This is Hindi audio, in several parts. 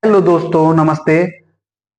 हेलो दोस्तों, नमस्ते।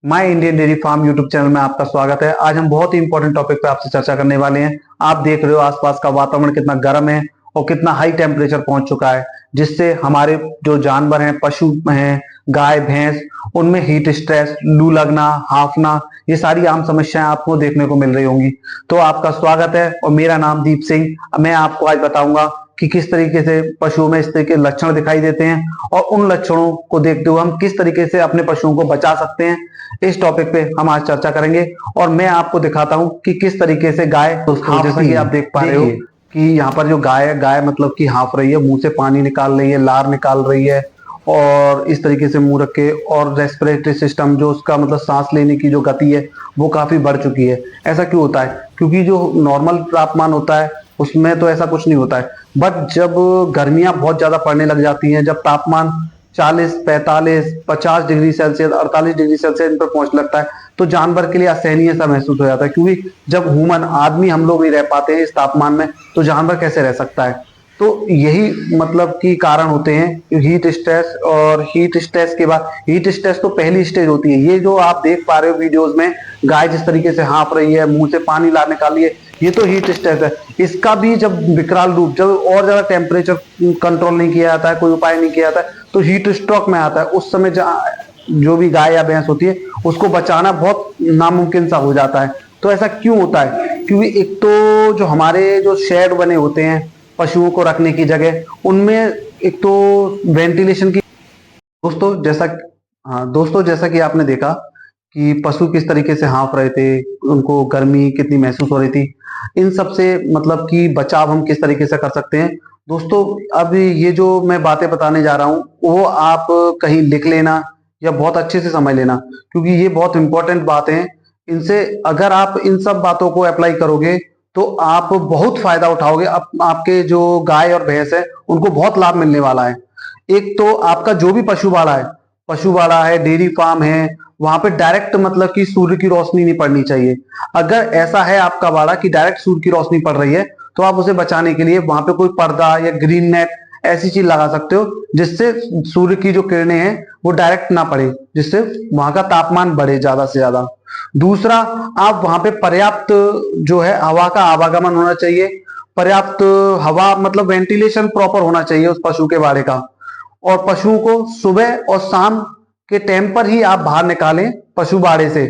My Indian dairy farm YouTube channel में आपका स्वागत है। आज हम बहुत ही इंपॉर्टेंट टॉपिक पे आपसे चर्चा करने वाले हैं। आप देख रहे हो आसपास का वातावरण कितना गर्म है और कितना हाई टेम्परेचर पहुंच चुका है, जिससे हमारे जो जानवर हैं, पशु हैं, गाय भैंस, उनमें हीट स्ट्रेस, लू लगना, हाफना, ये सारी आम समस्याएं आपको देखने को मिल रही होंगी। तो आपका स्वागत है और मेरा नाम दीप सिंह। मैं आपको आज बताऊंगा कि किस तरीके से पशुओं में इस तरह के लक्षण दिखाई देते हैं और उन लक्षणों को देखते हुए हम किस तरीके से अपने पशुओं को बचा सकते हैं। इस टॉपिक पे हम आज चर्चा करेंगे और मैं आपको दिखाता हूं कि किस तरीके से गाय, दोस्तों जैसा कि आप देख पा रहे हो कि यहाँ पर जो गाय मतलब कि हाँफ रही है, मुंह से पानी निकाल रही है, लार निकाल रही है और इस तरीके से मुंह रख के, और रेस्पिरेटरी सिस्टम जो उसका मतलब सांस लेने की जो गति है वो काफी बढ़ चुकी है। ऐसा क्यों होता है? क्योंकि जो नॉर्मल तापमान होता है उसमें तो ऐसा कुछ नहीं होता है, बट जब गर्मियां बहुत ज्यादा पड़ने लग जाती हैं, जब तापमान 40, 45, 50 degree Celsius, 48 degree Celsius in पर पहुंचने लगता है, तो जानवर के लिए असहनीय सा महसूस हो जाता है। क्योंकि जब ह्यूमन आदमी हम लोग नहीं रह पाते हैं इस तापमान में, तो जानवर कैसे रह सकता है? तो यही मतलब की कारण होते हैं हीट स्ट्रेस। और हीट स्ट्रेस के बाद, हीट स्ट्रेस तो पहली स्टेज होती है। ये जो आप देख पा रहे हो वीडियोस में, गाय जिस तरीके से हाँफ रही है, मुंह से पानी ला निकाल रही है, ये तो हीट स्ट्रेस है। इसका भी जब विकराल रूप, जब और ज्यादा टेम्परेचर कंट्रोल नहीं किया जाता है, कोई उपाय नहीं किया जाता है, तो हीट स्ट्रोक में आता है। उस समय जो भी गाय या भैंस होती है उसको बचाना बहुत नामुमकिन सा हो जाता है। तो ऐसा क्यों होता है? क्योंकि एक तो जो हमारे जो शेड बने होते हैं पशुओं को रखने की जगह, उनमें एक तो वेंटिलेशन की, दोस्तों जैसा कि आपने देखा कि पशु किस तरीके से हाँफ रहे थे, उनको गर्मी कितनी महसूस हो रही थी। इन सब से मतलब कि बचाव हम किस तरीके से कर सकते हैं दोस्तों। अब ये जो मैं बातें बताने जा रहा हूँ वो आप कहीं लिख लेना या बहुत अच्छे से समझ लेना, क्योंकि ये बहुत इंपॉर्टेंट बातें हैं। इनसे अगर आप इन सब बातों को अप्लाई करोगे तो आप बहुत फायदा उठाओगे। आपके जो गाय और भैंस है उनको बहुत लाभ मिलने वाला है। एक तो आपका जो भी पशुवाड़ा है, डेयरी फार्म है, वहां पे डायरेक्ट मतलब कि सूर्य की रोशनी नहीं पड़नी चाहिए। अगर ऐसा है आपका बाड़ा कि डायरेक्ट सूर्य की रोशनी पड़ रही है, तो आप उसे बचाने के लिए वहां पे कोई पर्दा या ग्रीन नेट ऐसी चीज लगा सकते हो, जिससे सूर्य की जो किरणें हैं वो डायरेक्ट ना पड़े, जिससे वहां का तापमान बढ़े ज्यादा से ज्यादा। दूसरा, आप वहां पे पर्याप्त जो है हवा का आवागमन होना चाहिए। पर्याप्त हवा मतलब वेंटिलेशन प्रॉपर होना चाहिए उस पशु के बाड़े का। और पशुओं को सुबह और शाम के टाइम पर ही आप बाहर निकालें पशु बाड़े से।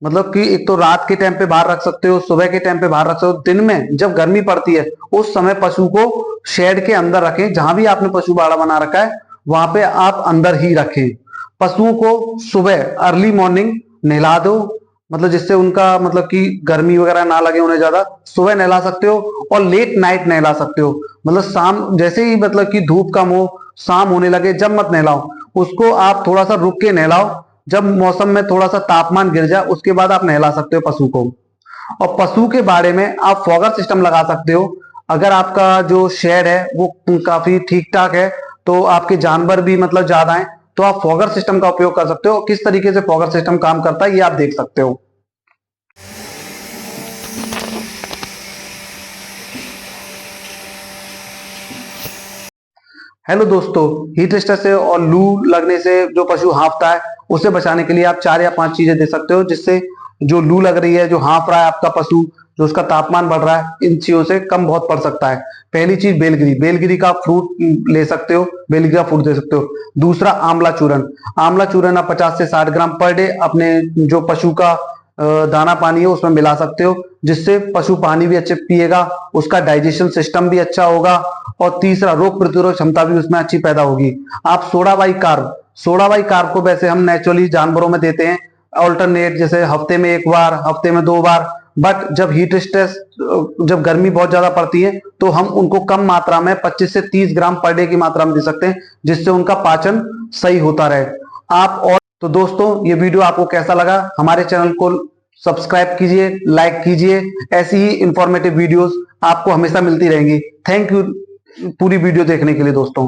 मतलब कि एक तो रात के टाइम पे बाहर रख सकते हो, सुबह के टाइम पे बाहर रख सकते हो। दिन में जब गर्मी पड़ती है उस समय पशु को शेड के अंदर रखें। जहां भी आपने पशु बाड़ा बना रखा है वहां पे आप अंदर ही रखें। पशुओं को सुबह अर्ली मॉर्निंग नहला दो, मतलब जिससे उनका मतलब कि गर्मी वगैरह ना लगे उन्हें ज्यादा। सुबह नहला सकते हो और लेट नाइट नहला सकते हो, मतलब शाम जैसे ही मतलब कि धूप कम हो, शाम होने लगे, जब मत नहलाओ उसको, आप थोड़ा सा रुक के नहलाओ। जब मौसम में थोड़ा सा तापमान गिर जाए उसके बाद आप नहला सकते हो पशु को। और पशु के बारे में आप फॉगर सिस्टम लगा सकते हो। अगर आपका जो शेड है वो काफी ठीक ठाक है, तो आपके जानवर भी मतलब ज्यादा है, तो आप फॉगर सिस्टम का उपयोग कर सकते हो। किस तरीके से फॉगर सिस्टम काम करता है ये आप देख सकते हो। हेलो दोस्तों, हीट स्ट्रेस से और लू लगने से जो पशु हाँफता है उसे बचाने के लिए आप 4 या 5 चीजें दे सकते हो, जिससे जो लू लग रही है, जो हाँफ रहा है आपका पशु, जो उसका तापमान बढ़ रहा है, इन चीजों से कम बहुत पड़ सकता है। पहली चीज बेलगिरी का फ्रूट ले सकते हो, बेलगिरी का फ्रूट दे सकते हो। दूसरा, आंवला चूरन आप 50 से 60 ग्राम पर डे अपने जो पशु का दाना पानी है उसमें मिला सकते हो, जिससे पशु पानी भी अच्छे पिएगा, उसका डाइजेशन सिस्टम भी अच्छा होगा। और तीसरा, रोग प्रतिरोधक क्षमता भी उसमें अच्छी पैदा होगी। आप सोडा बाई कार्ब को वैसे हम नेचुरली जानवरों में देते हैं ऑल्टरनेट, जैसे हफ्ते में 1 बार, हफ्ते में 2 बार। बट जब हीट स्ट्रेस, जब गर्मी बहुत ज्यादा पड़ती है, तो हम उनको कम मात्रा में 25 से 30 ग्राम पर डे की मात्रा में दे सकते हैं, जिससे उनका पाचन सही होता रहे। आप और तो दोस्तों, ये वीडियो आपको कैसा लगा? हमारे चैनल को सब्सक्राइब कीजिए, लाइक कीजिए। ऐसी ही इंफॉर्मेटिव वीडियोस आपको हमेशा मिलती रहेंगी। थैंक यू पूरी वीडियो देखने के लिए दोस्तों।